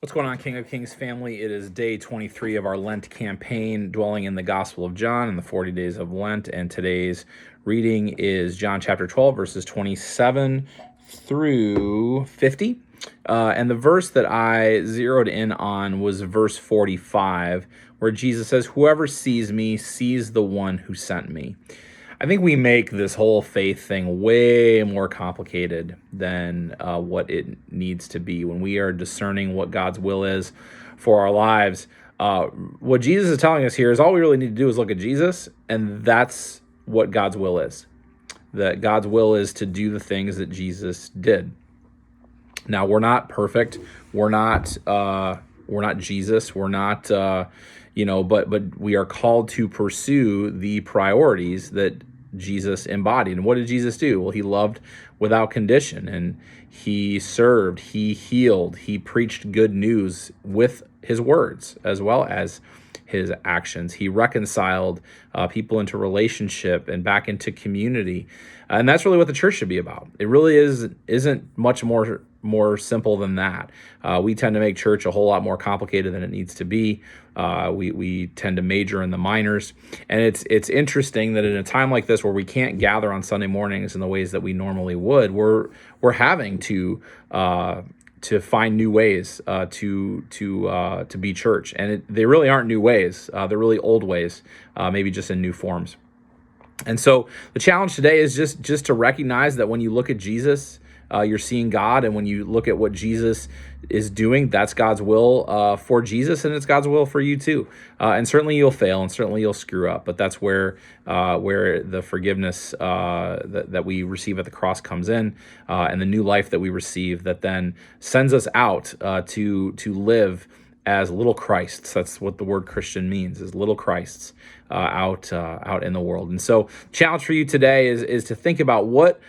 What's going on, King of Kings family? It is day 23 of our Lent campaign, dwelling in the Gospel of John in the 40 days of Lent. And today's reading is John chapter 12, verses 27 through 50. And the verse that I zeroed in on was verse 45, where Jesus says, "Whoever sees me sees the one who sent me." I think we make this whole faith thing way more complicated than what it needs to be. When we are discerning what God's will is for our lives, what Jesus is telling us here is all we really need to do is look at Jesus, and that's what God's will is. That God's will is to do the things that Jesus did. Now, we're not perfect. We're not Jesus. We're not, but we are called to pursue the priorities that Jesus embodied. And what did Jesus do? Well, he loved without condition, and he served, he healed, he preached good news with his words as well as his actions. He reconciled people into relationship and back into community. And that's really what the church should be about. It really isn't much more simple than that. We tend to make church a whole lot more complicated than it needs to be. We tend to major in the minors. And it's interesting that in a time like this where we can't gather on Sunday mornings in the ways that we normally would, we're having to find new ways to be church. And they really aren't new ways. They're really old ways, maybe just in new forms. And so the challenge today is just to recognize that when you look at Jesus, you're seeing God, and when you look at what Jesus is doing, that's God's will for Jesus, and it's God's will for you too. And certainly you'll fail, and certainly you'll screw up, but that's where the forgiveness that we receive at the cross comes in, and the new life that we receive that then sends us out to live as little Christs. That's what the word Christian means, is little Christs out in the world. And so challenge for you today is to think about what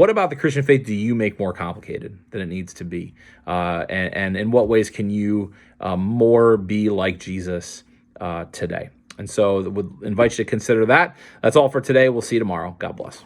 about the Christian faith do you make more complicated than it needs to be? And in what ways can you more be like Jesus today? And so would invite you to consider that. That's all for today. We'll see you tomorrow. God bless.